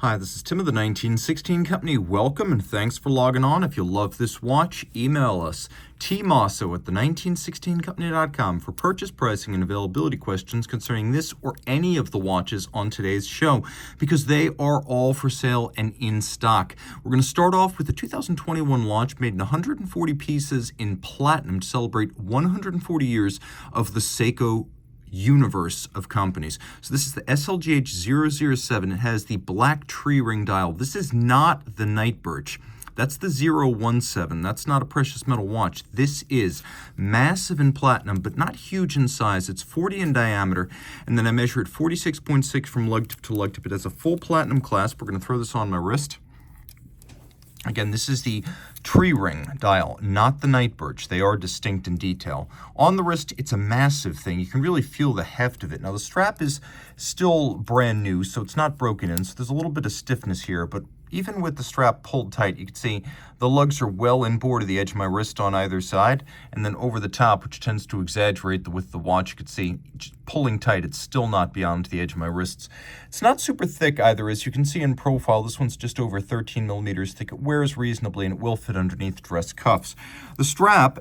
Hi, this is Tim of the 1916 Company. Welcome and thanks for logging on. If you love this watch, email us, Team Mosso at the1916company.com for purchase, pricing, and availability questions concerning this or any of the watches on today's show, because they are all for sale and in stock. We're going to start off with the 2021 launch made in 140 pieces in platinum to celebrate 140 years of the Seiko universe of companies. So this is the SLGH007. It has the black tree ring dial. This is not the Night Birch. That's the 017. That's not a precious metal watch. This is massive in platinum, but not huge in size. It's 40 in diameter, and then I measure it 46.6 from lug tip to lug tip. It has a full platinum clasp. We're going to throw this on my wrist. Again, this is the tree ring dial, not the Night Birch. They are distinct in detail. On the wrist, it's a massive thing. You can really feel the heft of it. Now, the strap is still brand new, so it's not broken in, so there's a little bit of stiffness here, but even with the strap pulled tight, you can see the lugs are well inboard of the edge of my wrist on either side, and then over the top, which tends to exaggerate the width of the watch, you can see just pulling tight, it's still not beyond the edge of my wrists. It's not super thick either, as you can see in profile. This one's just over 13 millimeters thick. It wears reasonably, and it will fit underneath dress cuffs. The strap,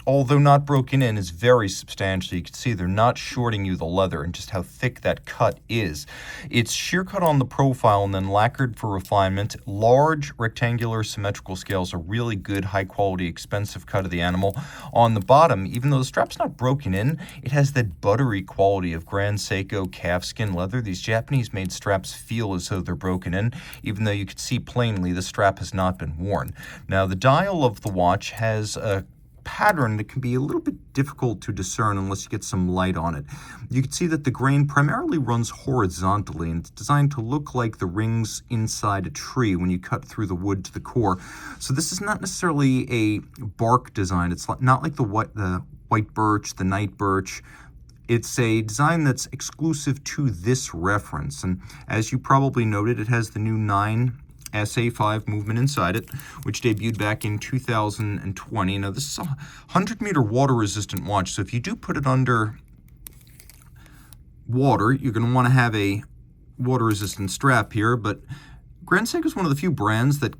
although not broken in, is very substantial. You can see they're not shorting you the leather and just how thick that cut is. It's shear cut on the profile and then lacquered for refinement. Large rectangular symmetrical scales, a really good, high quality, expensive cut of the animal. On the bottom, even though the strap's not broken in, it has that buttery quality of Grand Seiko calfskin leather. These Japanese made straps feel as though they're broken in, even though you can see plainly the strap has not been worn. Now, the dial of the watch has a pattern that can be a little bit difficult to discern unless you get some light on it. You can see that the grain primarily runs horizontally, and it's designed to look like the rings inside a tree when you cut through the wood to the core. So this is not necessarily a bark design. It's not like the white birch, the Night Birch. It's a design that's exclusive to this reference, and as you probably noted, it has the new 9 SA5 movement inside it, which debuted back in 2020. Now, this is a 100-meter water-resistant watch, so if you do put it under water, you're going to want to have a water-resistant strap here, but Grand Seiko is one of the few brands that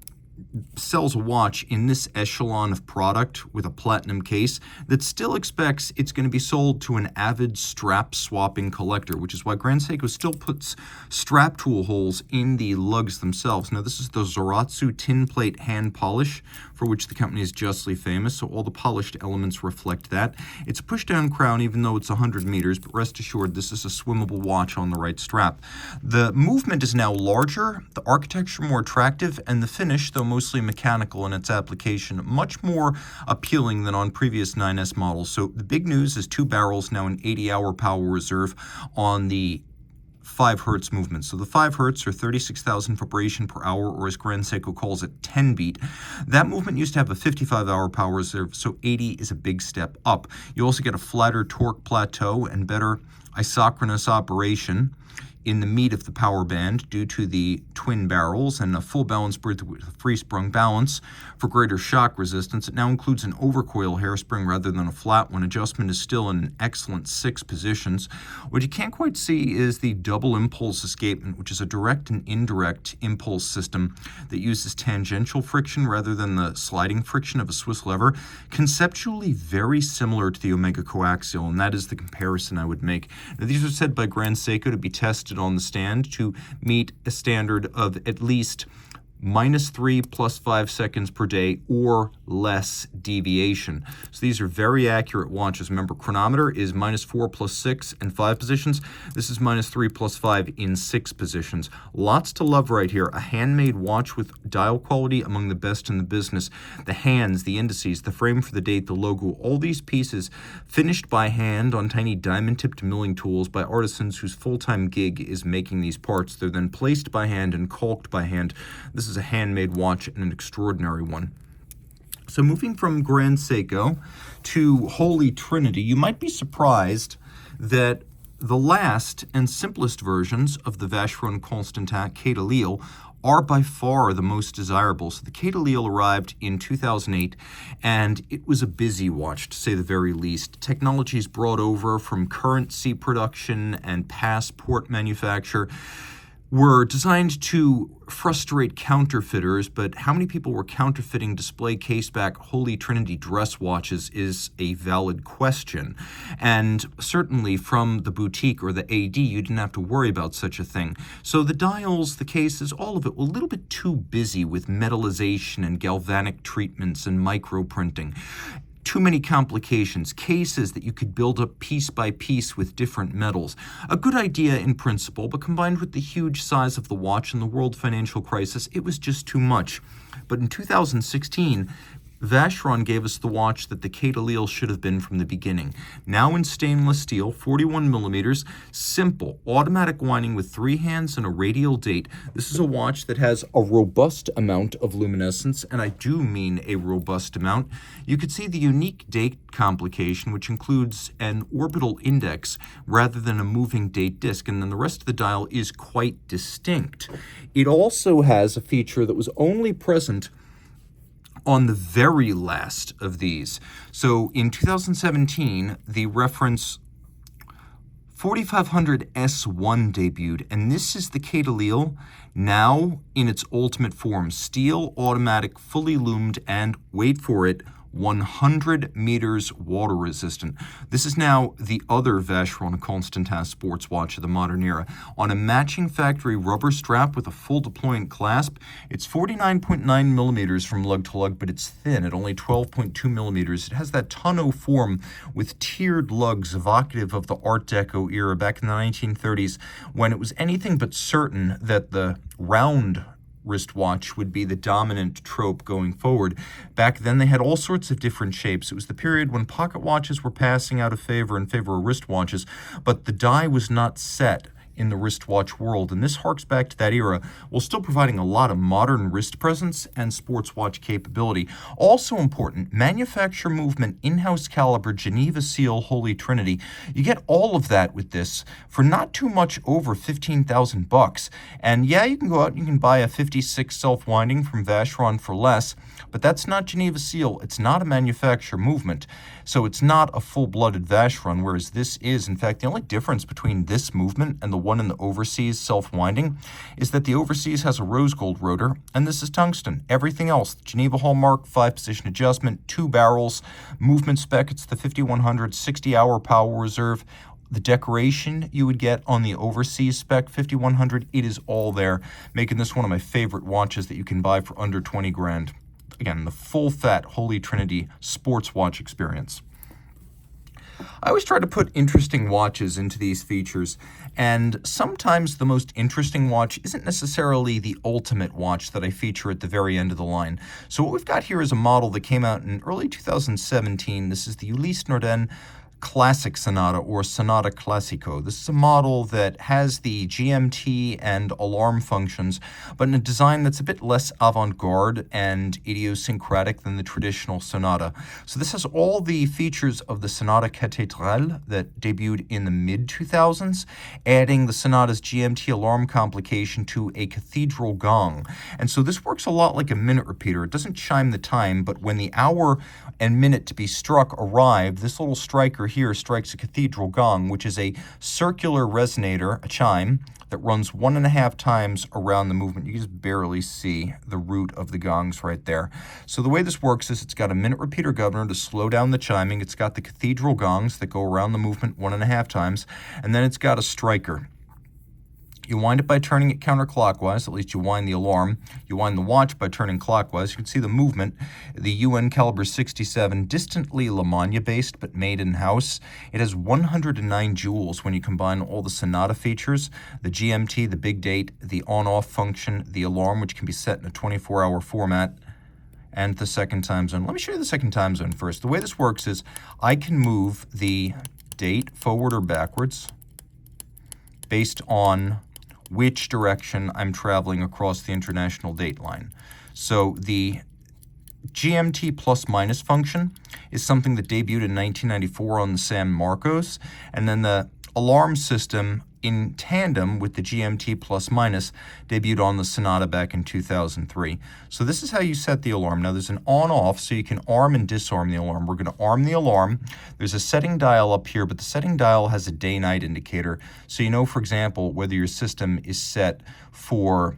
sells a watch in this echelon of product with a platinum case that still expects it's going to be sold to an avid strap swapping collector, which is why Grand Seiko still puts strap tool holes in the lugs themselves. Now, this is the Zoratsu tin plate hand polish, for which the company is justly famous, so all the polished elements reflect that. It's a push-down crown, even though it's 100 meters, but rest assured, this is a swimmable watch on the right strap. The movement is now larger, the architecture more attractive, and the finish, though mostly mechanical in its application, much more appealing than on previous 9S models. So the big news is 2 barrels, now an 80-hour power reserve on the 5 hertz movement. So the 5 hertz, or 36,000 vibration per hour, or as Grand Seiko calls it, 10 beat. That movement used to have a 55-hour power reserve, so 80 is a big step up. You also get a flatter torque plateau and better isochronous operation in the meat of the power band due to the twin barrels and a full balance bridge with a free-sprung balance for greater shock resistance. It now includes an overcoil hairspring rather than a flat one. Adjustment is still in an excellent 6 positions. What you can't quite see is the double impulse escapement, which is a direct and indirect impulse system that uses tangential friction rather than the sliding friction of a Swiss lever. Conceptually very similar to the Omega coaxial, and that is the comparison I would make. Now, these are said by Grand Seiko to be tested on the stand to meet a standard of at least -3 plus 5 seconds per day or less deviation. So these are very accurate watches. Remember, chronometer is -4 plus 6 in 5 positions. This is -3 plus 5 in 6 positions. Lots to love right here. A handmade watch with dial quality among the best in the business. The hands, the indices, the frame for the date, the logo, all these pieces finished by hand on tiny diamond-tipped milling tools by artisans whose full-time gig is making these parts. They're then placed by hand and caulked by hand. This is a handmade watch and an extraordinary one. So moving from Grand Seiko to Holy Trinity, you might be surprised that the last and simplest versions of the Vacheron Constantin Quai are by far the most desirable. So the Quai arrived in 2008, and it was a busy watch, to say the very least. Technologies brought over from currency production and passport manufacture were designed to frustrate counterfeiters, but how many people were counterfeiting display caseback Holy Trinity dress watches is a valid question. And certainly from the boutique or the AD, you didn't have to worry about such a thing. So the dials, the cases, all of it were a little bit too busy with metallization and galvanic treatments and microprinting. Too many complications, cases that you could build up piece by piece with different metals. A good idea in principle, but combined with the huge size of the watch and the world financial crisis, it was just too much. But in 2016, Vacheron gave us the watch that the Quai de Lille should have been from the beginning. Now in stainless steel, 41 millimeters, simple, automatic winding with 3 hands and a radial date. This is a watch that has a robust amount of luminescence, and I do mean a robust amount. You could see the unique date complication, which includes an orbital index rather than a moving date disc, and then the rest of the dial is quite distinct. It also has a feature that was only present on the very last of these. So in 2017, the reference 4500 S1 debuted, and this is the Quai de Lille now in its ultimate form. Steel, automatic, fully loomed, and wait for it, 100 meters water resistant. This is now the other Vacheron Constantin sports watch of the modern era. On a matching factory rubber strap with a full deployant clasp, it's 49.9 millimeters from lug to lug, but it's thin at only 12.2 millimeters. It has that tonneau form with tiered lugs evocative of the Art Deco era back in the 1930s, when it was anything but certain that the round wristwatch would be the dominant trope going forward. Back then, they had all sorts of different shapes. It was the period when pocket watches were passing out of favor in favor of wristwatches, but the die was not set in the wristwatch world, and this harks back to that era, while still providing a lot of modern wrist presence and sports watch capability. Also important, manufacture movement, in-house caliber, Geneva seal, Holy Trinity. You get all of that with this for not too much over $15,000. And yeah, you can go out and you can buy a 56 self-winding from Vacheron for less, but that's not Geneva seal. It's not a manufacture movement. So it's not a full-blooded Vacheron, whereas this is. In fact, the only difference between this movement and the one in the Overseas self-winding is that the Overseas has a rose gold rotor, and this is tungsten. Everything else, Geneva hallmark, 5-position adjustment, 2 barrels, movement spec, it's the 5100, 60-hour power reserve. The decoration you would get on the Overseas spec 5100, it is all there, making this one of my favorite watches that you can buy for under 20 grand. Again, the full-fat Holy Trinity sports watch experience. I always try to put interesting watches into these features, and sometimes the most interesting watch isn't necessarily the ultimate watch that I feature at the very end of the line. So what we've got here is a model that came out in early 2017. This is the Ulysse Nardin Classic Sonata, or Sonata Classico. This is a model that has the GMT and alarm functions, but in a design that's a bit less avant-garde and idiosyncratic than the traditional Sonata. So this has all the features of the Sonata Cathédrale that debuted in the mid-2000s, adding the Sonata's GMT alarm complication to a cathedral gong. And so this works a lot like a minute repeater. It doesn't chime the time, but when the hour and minute to be struck arrive, this little striker here strikes a cathedral gong, which is a circular resonator, a chime, that runs 1.5 times around the movement. You can just barely see the root of the gongs right there. So the way this works is it's got a minute repeater governor to slow down the chiming. It's got the cathedral gongs that go around the movement 1.5 times, and then it's got a striker. You wind it by turning it counterclockwise, at least you wind the alarm. You wind the watch by turning clockwise. You can see the movement, the UN caliber 67, distantly Le Mans based, but made in-house. It has 109 joules when you combine all the Sonata features, the GMT, the big date, the on-off function, the alarm, which can be set in a 24-hour format, and the second time zone. Let me show you the second time zone first. The way this works is I can move the date forward or backwards based on which direction I'm traveling across the international date line. So the GMT plus minus function is something that debuted in 1994 on the San Marcos, and then the alarm system in tandem with the GMT plus minus debuted on the Sonata back in 2003. So this is how you set the alarm. Now there's an on-off, so you can arm and disarm the alarm. We're going to arm the alarm. There's a setting dial up here, but the setting dial has a day-night indicator. So you know, for example, whether your system is set for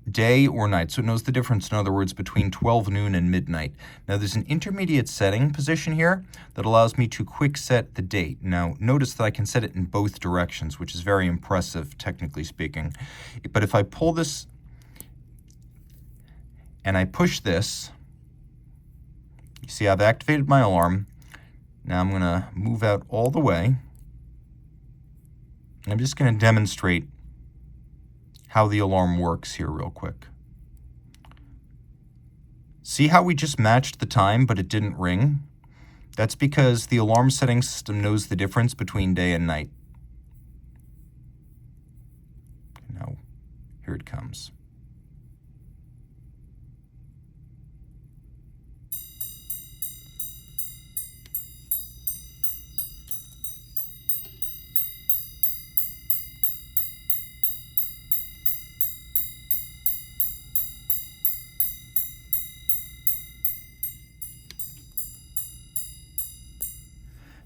day or night. So it knows the difference, in other words, between 12 noon and midnight. Now there's an intermediate setting position here that allows me to quick set the date. Now notice that I can set it in both directions, which is very impressive, technically speaking. But if I pull this and I push this, you see I've activated my alarm. Now I'm going to move out all the way. And I'm just going to demonstrate how the alarm works here real quick. See how we just matched the time, but it didn't ring? That's because the alarm setting system knows the difference between day and night. Now, here it comes.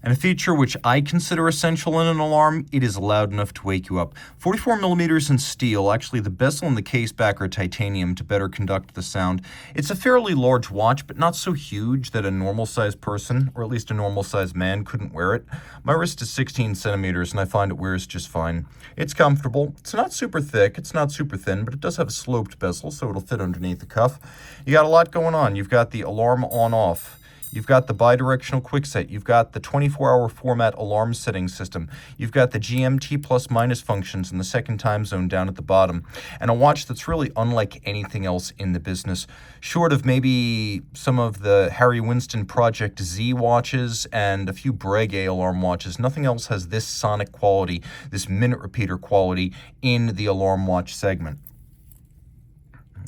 And a feature which I consider essential in an alarm, it is loud enough to wake you up. 44 millimeters in steel, actually the bezel and the case back are titanium to better conduct the sound. It's a fairly large watch, but not so huge that a normal-sized person, or at least a normal-sized man, couldn't wear it. My wrist is 16 centimeters, and I find it wears just fine. It's comfortable. It's not super thick, it's not super thin, but it does have a sloped bezel, so it'll fit underneath the cuff. You got a lot going on. You've got the alarm on-off. You've got the bidirectional quickset. You've got the 24-hour format alarm setting system. You've got the GMT plus minus functions in the second time zone down at the bottom. And a watch that's really unlike anything else in the business, short of maybe some of the Harry Winston Project Z watches and a few Breguet alarm watches. Nothing else has this sonic quality, this minute repeater quality in the alarm watch segment.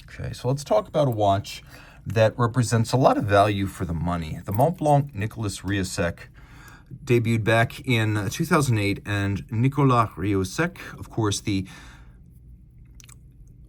Okay, so let's talk about a watch that represents a lot of value for the money. The Montblanc Nicolas Rieussec debuted back in 2008, and Nicolas Rieussec, of course, the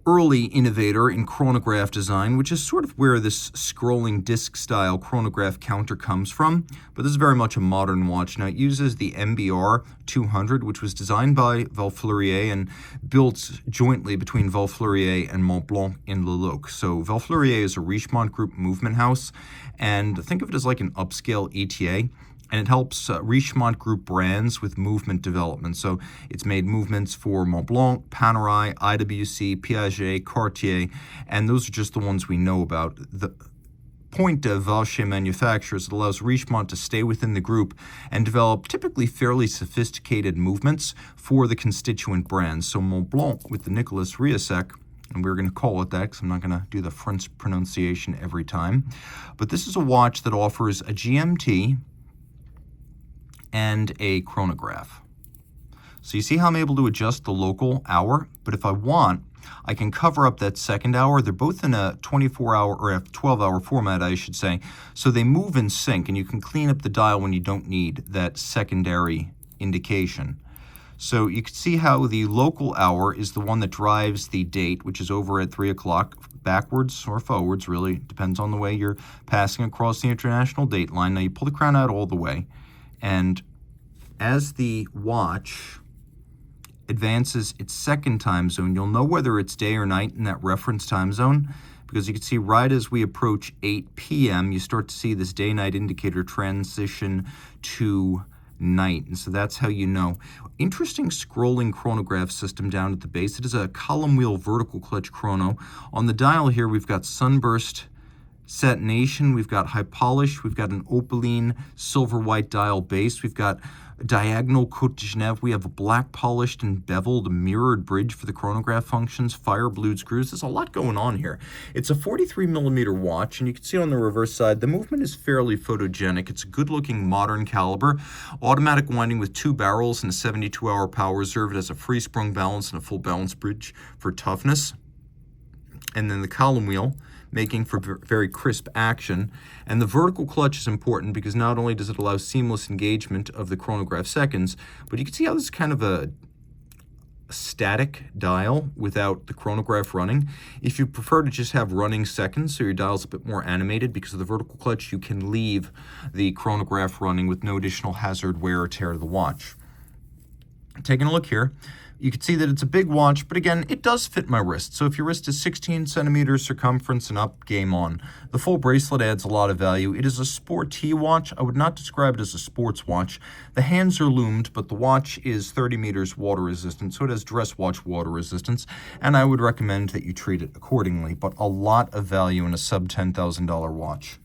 early innovator in chronograph design, which is sort of where this scrolling disc-style chronograph counter comes from. But this is very much a modern watch. Now, it uses the MBR 200, which was designed by Valfleurier and built jointly between Valfleurier and Montblanc in Le Loc. So Valfleurier is a Richemont Group movement house, and think of it as like an upscale ETA. And it helps Richemont Group brands with movement development. So it's made movements for Montblanc, Panerai, IWC, Piaget, Cartier, and those are just the ones we know about. The point of Vacheron manufacturers, it allows Richemont to stay within the group and develop typically fairly sophisticated movements for the constituent brands. So Montblanc with the Nicolas Rieussec, and we're going to call it that because I'm not going to do the French pronunciation every time. But this is a watch that offers a GMT and a chronograph. So you see how I'm able to adjust the local hour, but if I want, I can cover up that second hour. They're both in a 24-hour or a 12-hour format, I should say, so they move in sync, and you can clean up the dial when you don't need that secondary indication. So you can see how the local hour is the one that drives the date, which is over at 3 o'clock, backwards or forwards, really, depends on the way you're passing across the international date line. Now you pull the crown out all the way, and as the watch advances its second time zone, you'll know whether it's day or night in that reference time zone, because you can see right as we approach 8 p.m., you start to see this day-night indicator transition to night. And so that's how you know. Interesting scrolling chronograph system down at the base. It is a column wheel vertical clutch chrono. On the dial here, we've got sunburst, satination, we've got high polish, we've got an opaline silver white dial base, we've got a diagonal Côte de Genève, we have a black polished and beveled mirrored bridge for the chronograph functions, fire blued screws. There's a lot going on here. It's a 43 millimeter watch, and you can see on the reverse side the movement is fairly photogenic. It's a good looking modern caliber, automatic winding with 2 barrels and a 72-hour power reserve. It has a free sprung balance and a full balance bridge for toughness. and then the column wheel, making for very crisp action. And the vertical clutch is important because not only does it allow seamless engagement of the chronograph seconds, but you can see how this is kind of a static dial without the chronograph running. If you prefer to just have running seconds so your dial's a bit more animated, because of the vertical clutch, you can leave the chronograph running with no additional hazard, wear, or tear to the watch. Taking a look here, you can see that it's a big watch, but again, it does fit my wrist. So if your wrist is 16 centimeters circumference and up, game on. The full bracelet adds a lot of value. It is a sporty watch. I would not describe it as a sports watch. The hands are loomed, but the watch is 30 meters water resistant, so it has dress watch water resistance, and I would recommend that you treat it accordingly, but a lot of value in a sub $10,000 watch.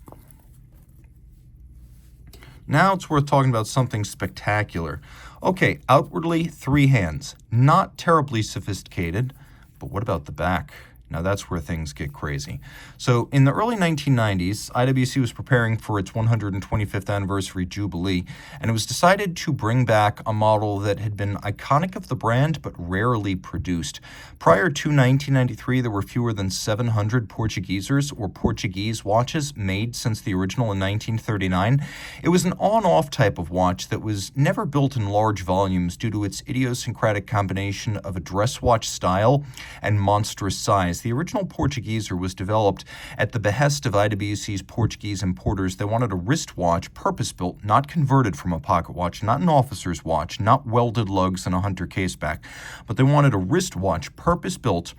Now it's worth talking about something spectacular. Okay, outwardly, 3 hands. Not terribly sophisticated, but what about the back? Now that's where things get crazy. So in the early 1990s, IWC was preparing for its 125th anniversary Jubilee, and it was decided to bring back a model that had been iconic of the brand but rarely produced. Prior to 1993, there were fewer than 700 Portugiesers, or Portuguese watches, made since the original in 1939. It was an on-off type of watch that was never built in large volumes due to its idiosyncratic combination of a dress watch style and monstrous size. The original Portugieser was developed at the behest of IWC's Portuguese importers. They wanted a wristwatch, purpose-built, not converted from a pocket watch, not an officer's watch, not welded lugs and a hunter caseback, but they wanted a wristwatch, purpose-built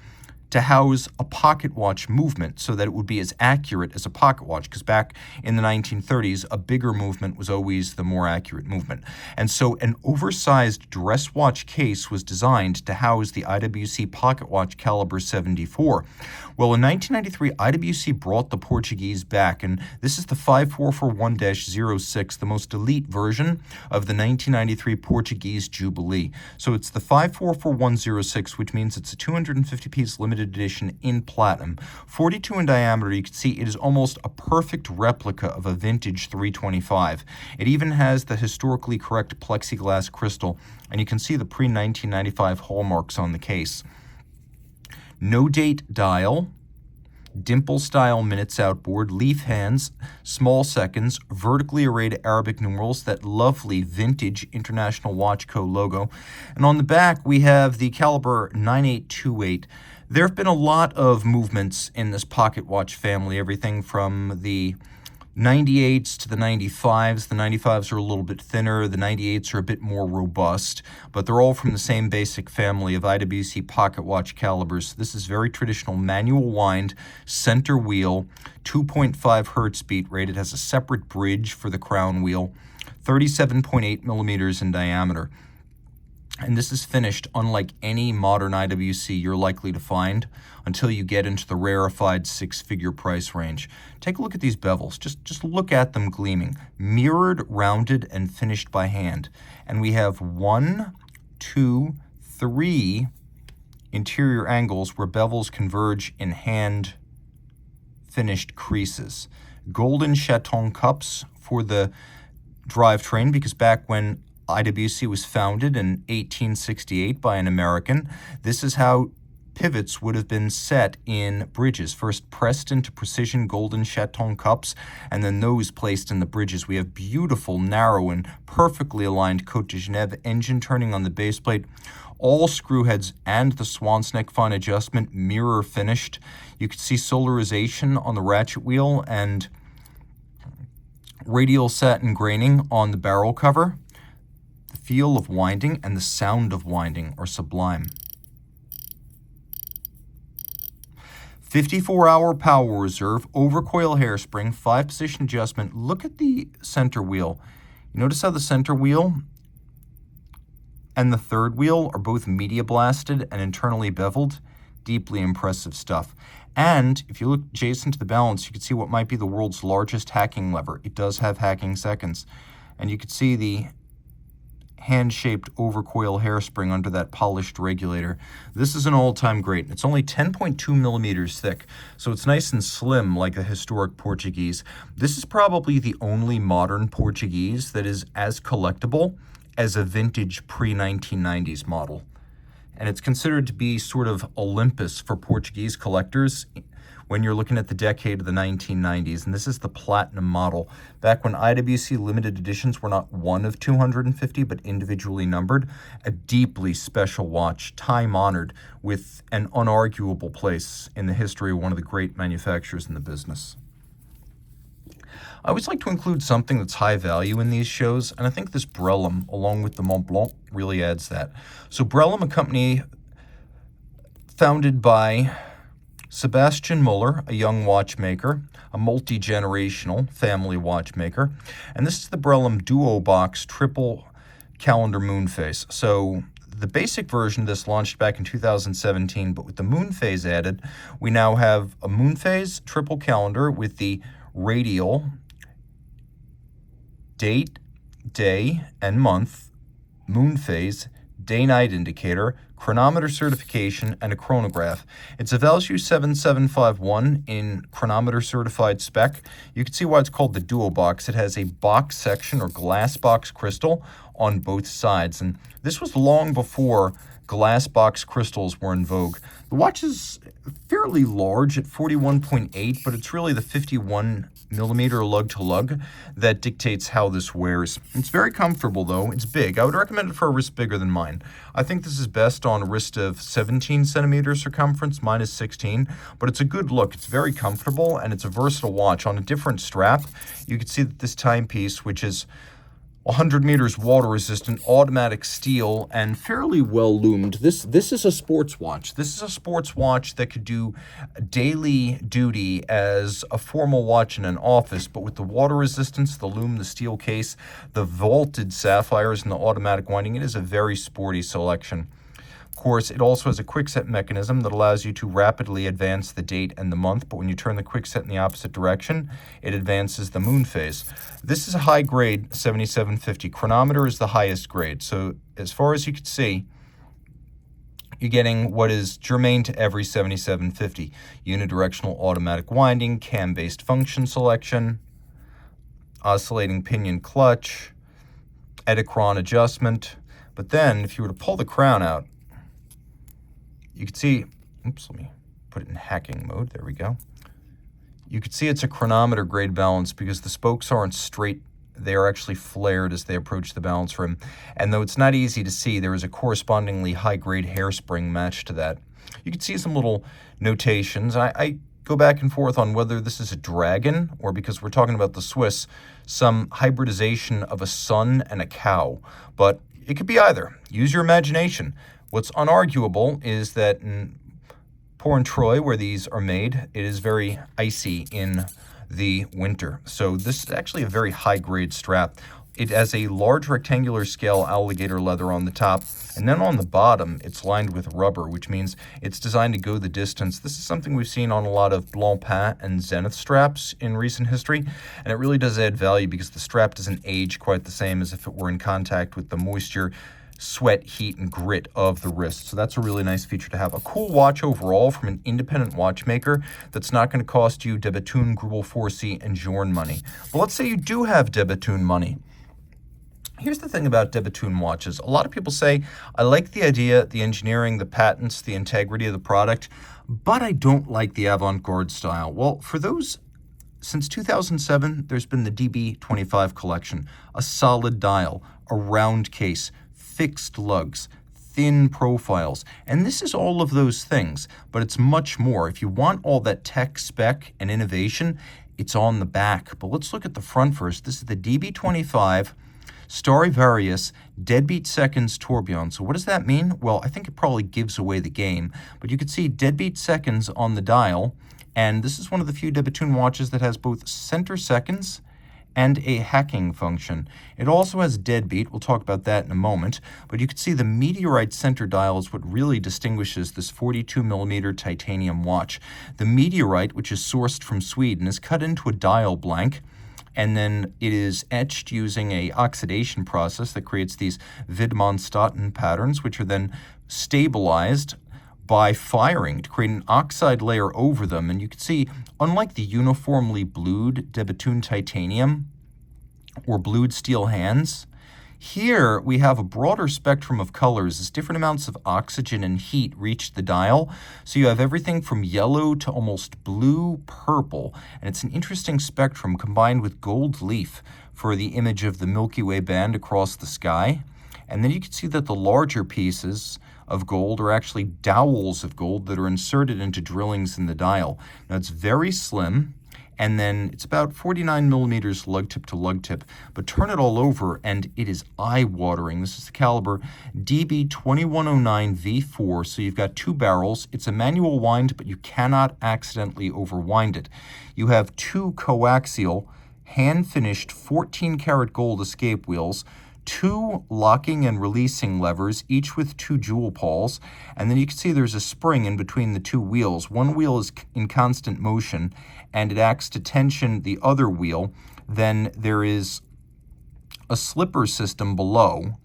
to house a pocket watch movement so that it would be as accurate as a pocket watch, because back in the 1930s, a bigger movement was always the more accurate movement. And so an oversized dress watch case was designed to house the IWC pocket watch caliber 74. Well, in 1993, IWC brought the Portuguese back, and this is the 5441-06, the most elite version of the 1993 Portuguese Jubilee. So it's the 5441-06, which means it's a 250-piece limited edition in platinum. 42 in diameter, you can see it is almost a perfect replica of a vintage 325. It even has the historically correct plexiglass crystal, and you can see the pre-1995 hallmarks on the case. No date dial, dimple-style minutes outboard, leaf hands, small seconds, vertically arrayed Arabic numerals, that lovely vintage International Watch Co. logo. And on the back, we have the caliber 9828. There have been a lot of movements in this pocket watch family, everything from the 98s to the 95s. The 95s are a little bit thinner, the 98s are a bit more robust, but they're all from the same basic family of IWC pocket watch calibers. This is very traditional manual wind, center wheel, 2.5 hertz beat rate. It has a separate bridge for the crown wheel, 37.8 millimeters in diameter. And this is finished unlike any modern IWC you're likely to find until you get into the rarefied 6-figure price range. Take a look at these bevels. Just look at them gleaming. Mirrored, rounded, and finished by hand. And we have 1, 2, 3 interior angles where bevels converge in hand-finished creases. Golden chaton cups for the drivetrain, because back when IWC was founded in 1868 by an American, this is how pivots would have been set in bridges. First pressed into precision golden chaton cups, and then those placed in the bridges. We have beautiful, narrow, and perfectly aligned Côte de Genève engine turning on the base plate. All screw heads and the swan's neck fine adjustment mirror finished. You can see solarization on the ratchet wheel and radial satin graining on the barrel cover. The feel of winding and the sound of winding are sublime. 54-hour power reserve, overcoil hairspring, 5-position adjustment. Look at the center wheel. You notice how the center wheel and the third wheel are both media blasted and internally beveled? Deeply impressive stuff. And if you look adjacent to the balance, you can see what might be the world's largest hacking lever. It does have hacking seconds. And you can see the hand-shaped overcoil hairspring under that polished regulator. This is an all-time great. It's only 10.2 millimeters thick, so it's nice and slim like a historic Portuguese. This is probably the only modern Portuguese that is as collectible as a vintage pre-1990s model. and it's considered to be sort of Olympus for Portuguese collectors when you're looking at the decade of the 1990s, and this is the platinum model. Back when IWC limited editions were not one of 250, but individually numbered, a deeply special watch, time-honored, with an unarguable place in the history of one of the great manufacturers in the business. I always like to include something that's high value in these shows, and I think this Brellum, along with the Montblanc, really adds that. So Brellum, a company founded by Sebastian Muller, a young watchmaker, a multi-generational family watchmaker, and this is the Brellum Duobox triple calendar Moonphase. So the basic version of this launched back in 2017, but with the Moonphase added, we now have a Moonphase triple calendar with the radial date, day, and month, Moonphase, day-night indicator, chronometer certification, and a chronograph. It's a Vacheron 7751 in chronometer certified spec. You can see why it's called the Duobox. It has a box section or glass box crystal on both sides, and this was long before glass box crystals were in vogue. The watch is fairly large at 41.8, but it's really the 51 millimeter lug-to-lug that dictates how this wears. It's very comfortable, though. It's big. I would recommend it for a wrist bigger than mine. I think this is best on a wrist of 17 centimeters circumference. Mine is 16, but it's a good look. It's very comfortable, and it's a versatile watch. On a different strap, you can see that this timepiece, which is 100 meters water resistant, automatic steel, and fairly well loomed. This is a sports watch. This is a sports watch that could do daily duty as a formal watch in an office, but with the water resistance, the loom, the steel case, the vaulted sapphires, and the automatic winding, it is a very sporty selection. Of course, it also has a quickset mechanism that allows you to rapidly advance the date and the month, but when you turn the quickset in the opposite direction, it advances the Moonphase. This is a high-grade 7750. Chronometer is the highest grade, so as far as you can see, you're getting what is germane to every 7750. Unidirectional automatic winding, cam-based function selection, oscillating pinion clutch, Edicron adjustment. But then, if you were to pull the crown out, you can see, oops, let me put it in hacking mode. There we go. You can see it's a chronometer grade balance because the spokes aren't straight. They are actually flared as they approach the balance rim. And though it's not easy to see, there is a correspondingly high-grade hairspring matched to that. You can see some little notations. I go back and forth on whether this is a dragon or, because we're talking about the Swiss, some hybridization of a sun and a cow. But it could be either. Use your imagination. What's unarguable is that in Troy, where these are made, it is very icy in the winter. So this is actually a very high-grade strap. It has a large rectangular scale alligator leather on the top, and then on the bottom, it's lined with rubber, which means it's designed to go the distance. This is something we've seen on a lot of Blancpain and Zenith straps in recent history, and it really does add value because the strap doesn't age quite the same as if it were in contact with the moisture, sweat, heat, and grit of the wrist. So that's a really nice feature to have. A cool watch overall from an independent watchmaker that's not going to cost you de Bethune, Grubel, Forsey, and Journe money. But let's say you do have de Bethune money. Here's the thing about de Bethune watches. A lot of people say, I like the idea, the engineering, the patents, the integrity of the product, but I don't like the avant-garde style. Well, for those, since 2007, there's been the DB.CH.X collection, a solid dial, a round case, fixed lugs, thin profiles, and this is all of those things, but it's much more. If you want all that tech, spec, and innovation, it's on the back. But let's look at the front first. This is the DB.CH.X Starry Varius deadbeat seconds tourbillon. So what does that mean? Well, I think it probably gives away the game, but you can see deadbeat seconds on the dial, and this is one of the few de Bethune watches that has both center seconds and a hacking function. It also has deadbeat. We'll talk about that in a moment, but you can see the meteorite center dial is what really distinguishes this 42 millimeter titanium watch. The meteorite, which is sourced from Sweden, is cut into a dial blank, and then it is etched using a oxidation process that creates these Widmann-Staughton patterns, which are then stabilized by firing to create an oxide layer over them. And you can see, unlike the uniformly blued de Bethune titanium or blued steel hands, Here we have a broader spectrum of colors as different amounts of oxygen and heat reach the dial. So you have everything from yellow to almost blue, purple, and it's an interesting spectrum combined with gold leaf for the image of the Milky Way band across the sky. And then you can see that the larger pieces of gold are actually dowels of gold that are inserted into drillings in the dial. Now it's very slim, and then it's about 49 millimeters lug tip to lug tip, but turn it all over and it is eye-watering. This is the caliber DB.CH.X V4, so you've got 2 barrels. It's a manual wind, but you cannot accidentally overwind it. You have 2 coaxial, hand-finished 14-karat gold escape wheels, 2 locking and releasing levers, each with 2 jewel pawls, and then you can see there's a spring in between the 2 wheels. One wheel is in constant motion, and it acts to tension the other wheel. Then there is a slipper system below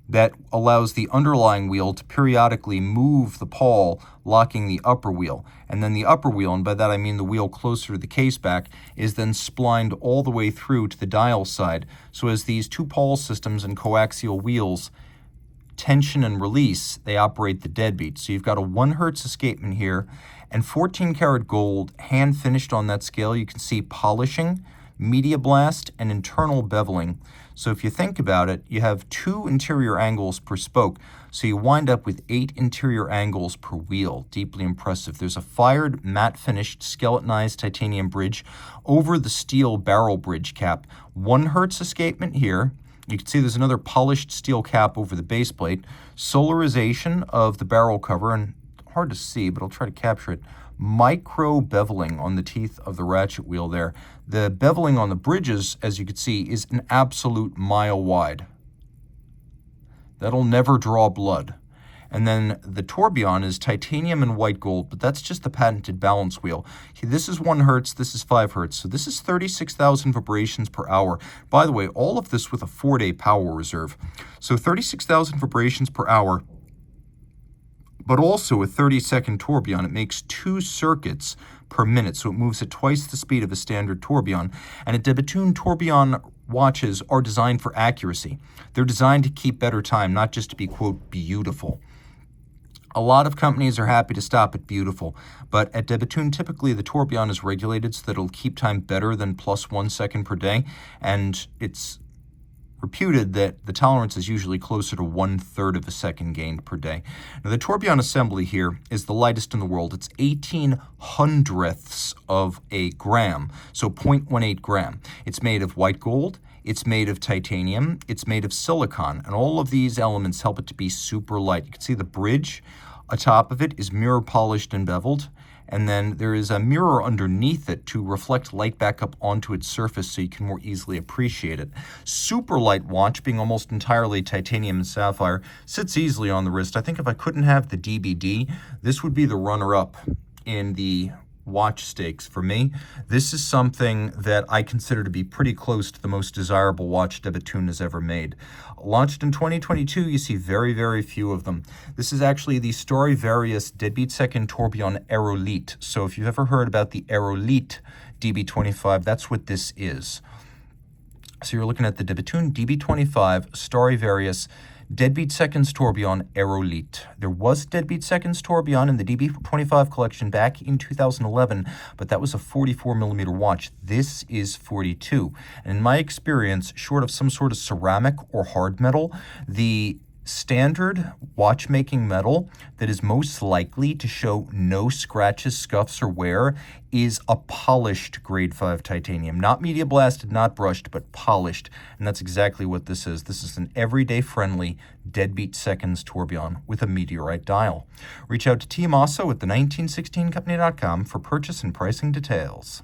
that allows the underlying wheel to periodically move the pawl, locking the upper wheel. And then the upper wheel, and by that I mean the wheel closer to the case back, is then splined all the way through to the dial side. So as these 2 pawl systems and coaxial wheels tension and release, they operate the deadbeat. So you've got a 1 hertz escapement here, and 14-karat gold, hand finished on that scale. You can see polishing, media blast, and internal beveling. So if you think about it, you have 2 interior angles per spoke, so you wind up with 8 interior angles per wheel. Deeply impressive. There's a fired, matte-finished, skeletonized titanium bridge over the steel barrel bridge cap. 1 hertz escapement here. You can see there's another polished steel cap over the base plate. Solarization of the barrel cover, and hard to see, but I'll try to capture it. Micro beveling on the teeth of the ratchet wheel there. The beveling on the bridges, as you can see, is an absolute mile wide. That'll never draw blood. And then the tourbillon is titanium and white gold, but that's just the patented balance wheel. This is 1 hertz, this is 5 hertz, so this is 36,000 vibrations per hour. By the way, all of this with a 4-day power reserve. So 36,000 vibrations per hour, but also a 30-second tourbillon. It makes 2 circuits per minute, so it moves at twice the speed of a standard tourbillon. And at Bethune, tourbillon watches are designed for accuracy. They're designed to keep better time, not just to be, quote, beautiful. A lot of companies are happy to stop at beautiful, but at Bethune, typically the tourbillon is regulated so that it'll keep time better than plus 1 second per day, and it's reputed that the tolerance is usually closer to 1/3 of a second gained per day. Now, the tourbillon assembly here is the lightest in the world. It's 18 hundredths of a gram, so 0.18 gram. It's made of white gold, it's made of titanium, it's made of silicon, and all of these elements help it to be super light. You can see the bridge atop of it is mirror polished and beveled, and then there is a mirror underneath it to reflect light back up onto its surface so you can more easily appreciate it. Super light watch, being almost entirely titanium and sapphire, sits easily on the wrist. I think if I couldn't have the DBD, this would be the runner-up in the watch stakes for me. This is something that I consider to be pretty close to the most desirable watch Bethune has ever made. Launched in 2022, you see very, very few of them. This is actually the Starry Varius DB.CH.X Tourbillon Aerolite. So if you've ever heard about the Aerolite DB25, that's what this is. So you're looking at the Bethune DB25 Starry Varius DB.CH.X tourbillon Aerolite. There was DB.CH.X tourbillon in the DB25 collection back in 2011, but that was a 44 millimeter watch. This is 42. And in my experience, short of some sort of ceramic or hard metal, the standard watchmaking metal that is most likely to show no scratches, scuffs, or wear is a polished grade 5 titanium. Not media blasted, not brushed, but polished. And that's exactly what this is. This is an everyday friendly DB.CH.X tourbillon with a meteorite dial. Reach out to Team Mosso at the 1916company.com for purchase and pricing details.